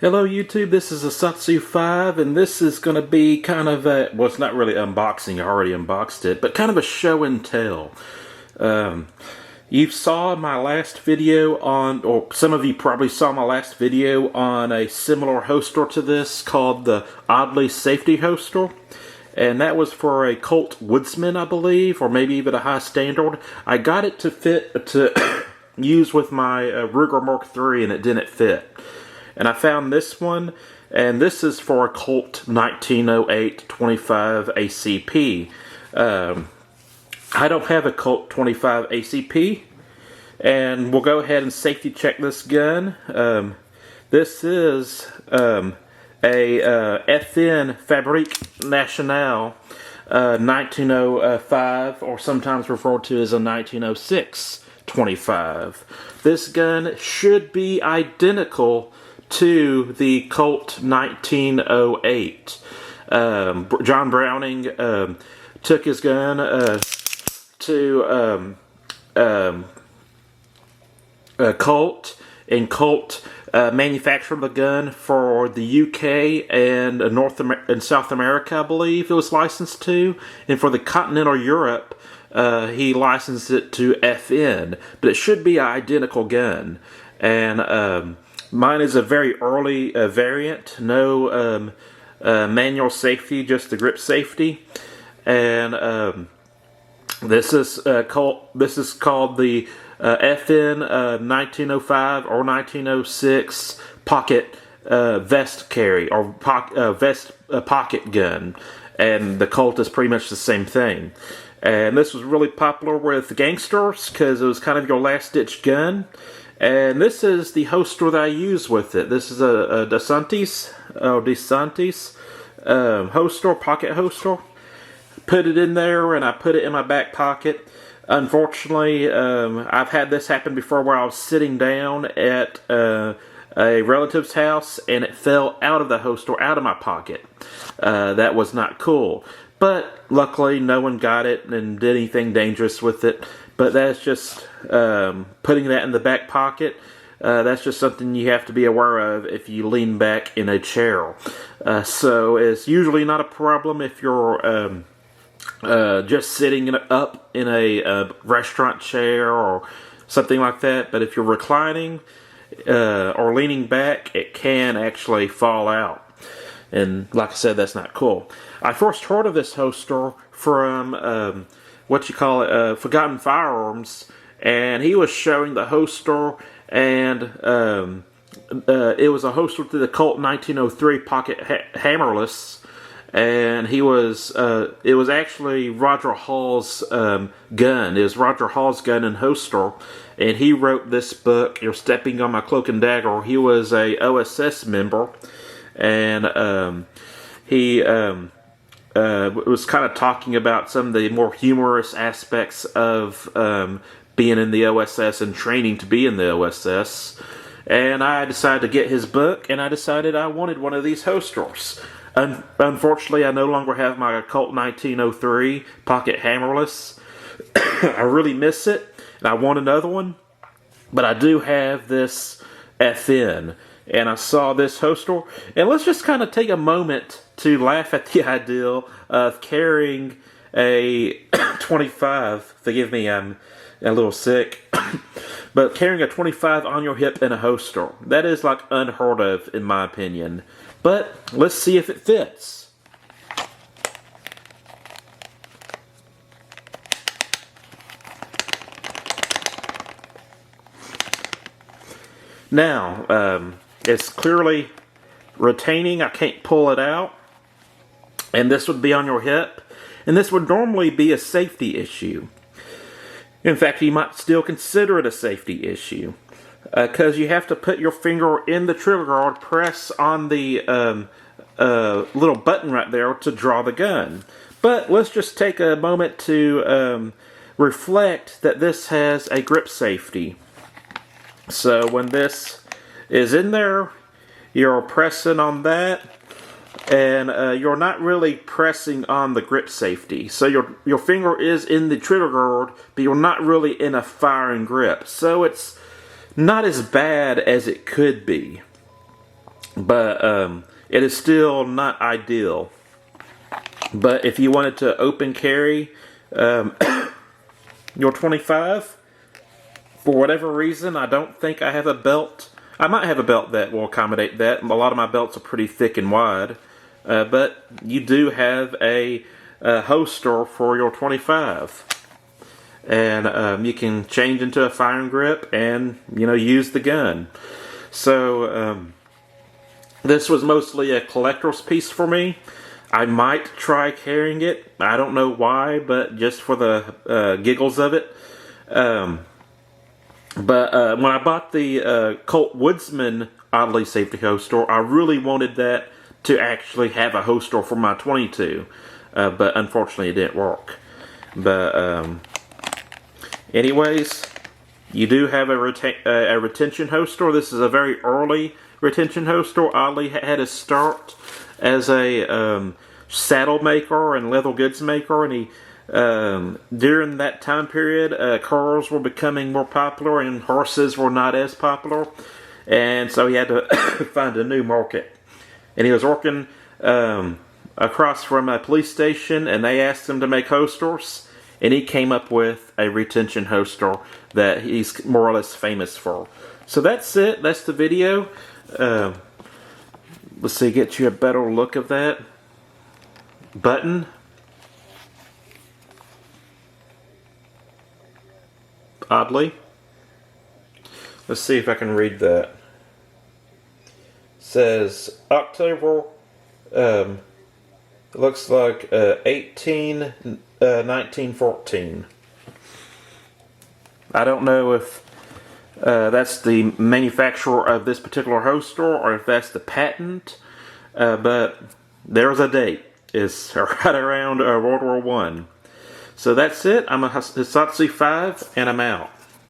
Hello YouTube, this is Asatsu 5 and this is going to be kind of a, well, it's not really unboxing, I already unboxed it, but kind of a show and tell. You saw my last video on, or some of you probably saw my last video on a similar holster to this called the Audley safety holster. And that was for a Colt Woodsman, I believe, or maybe even a high standard. I got it to fit, to use with my Ruger Mark III and it didn't fit. And I found this one, and this is for a Colt 1908 25 ACP. I don't have a Colt 25 ACP, and we'll go ahead and safety check this gun. This is a FN Fabrique Nationale 1905, or sometimes referred to as a 1906 25. This gun should be identical to the Colt 1908. John Browning took his gun to Colt, and Colt manufactured the gun for the UK and South America, I believe it was licensed to, and for the continental Europe he licensed it to FN, but it should be an identical gun. And mine is a very early variant, no manual safety, just the grip safety. And this is called the FN 1905 or 1906 pocket vest carry, or pocket gun, and the Colt is pretty much the same thing. And this was really popular with gangsters because it was kind of your last-ditch gun. And this is the holster that I use with it. This is a DeSantis holster, pocket holster. Put it in there, and I put it in my back pocket. Unfortunately, I've had this happen before where I was sitting down at a relative's house, and it fell out of the holster, out of my pocket. That was not cool. But luckily, no one got it and did anything dangerous with it. But that's just putting that in the back pocket. That's just something you have to be aware of if you lean back in a chair. So it's usually not a problem if you're just sitting up in a restaurant chair or something like that. But if you're reclining or leaning back, it can actually fall out. And like I said, that's not cool. I first heard of this holster from Forgotten Firearms, and he was showing the holster, and it was a holster to the Colt 1903 pocket hammerless, and it was actually Roger Hall's gun. It was Roger Hall's gun and holster, and he wrote this book, You're Stepping on My Cloak and Dagger. He was a OSS member, and he was kind of talking about some of the more humorous aspects of being in the OSS and training to be in the OSS. And I decided to get his book, and I decided I wanted one of these holsters. Unfortunately, I no longer have my Colt 1903 pocket hammerless. I really miss it, and I want another one. But I do have this FN, and I saw this holster. And let's just kind of take a moment to laugh at the idea of carrying a 25, forgive me, I'm a little sick, but carrying a 25 on your hip in a holster. That is like unheard of in my opinion. But let's see if it fits. Now, it's clearly retaining. I can't pull it out. And this would be on your hip. And this would normally be a safety issue. In fact, you might still consider it a safety issue. Because you have to put your finger in the trigger guard, press on the little button right there to draw the gun. But let's just take a moment to reflect that this has a grip safety. So when this is in there, you're pressing on that, and you're not really pressing on the grip safety. So your finger is in the trigger guard, but you're not really in a firing grip. So it's not as bad as it could be. but it is still not ideal. But if you wanted to open carry your 25, for whatever reason, I don't think I have a belt. I might have a belt that will accommodate that. A lot of my belts are pretty thick and wide. But you do have a holster for your 25. And you can change into a firing grip and, use the gun. So, this was mostly a collector's piece for me. I might try carrying it. I don't know why, but just for the giggles of it. But when I bought the Colt Woodsman Audley safety holster, I really wanted that to actually have a holster for my 22. But unfortunately, it didn't work. But anyways, you do have a retention holster. This is a very early retention holster. Audley had to start as a saddle maker and leather goods maker, and he during that time period, cars were becoming more popular and horses were not as popular, and so he had to find a new market. And he was working across from a police station, and they asked him to make holsters, and he came up with a retention holster that he's more or less famous for. So that's it. That's the video. Let's see, get you a better look of that button. Audley. Let's see if I can read that. It says October, it looks like 1914. I don't know if that's the manufacturer of this particular holster or if that's the patent, but there's a date. It's right around World War I. So that's it. I'm a Hisatsu 5, and I'm out.